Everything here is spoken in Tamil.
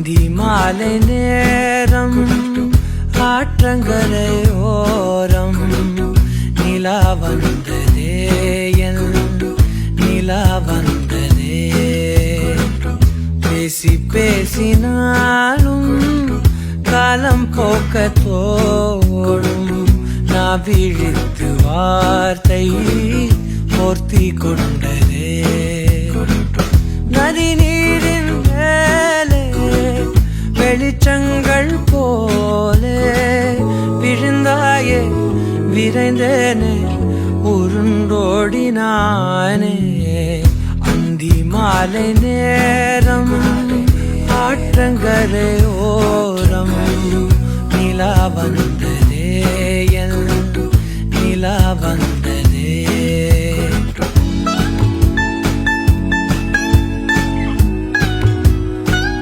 அந்தி மாலை நேரம் ஆற்றங்கரை ஓரம் நிலா வந்ததே என் நிலா வந்ததே பேசி பேசினாலும் காலம் போக்க தோடும் நான் விழித்து வார்த்தை போர்த்தி கொண்டதே நதி நீரின் மேலே வெளிச்சங்கள் போலே விழுந்தாயே விரைந்தேனே உருண்டோடினானே அந்தி மாலை நேரம் ஆற்றங்கரை ஓரம் நிலா வந்து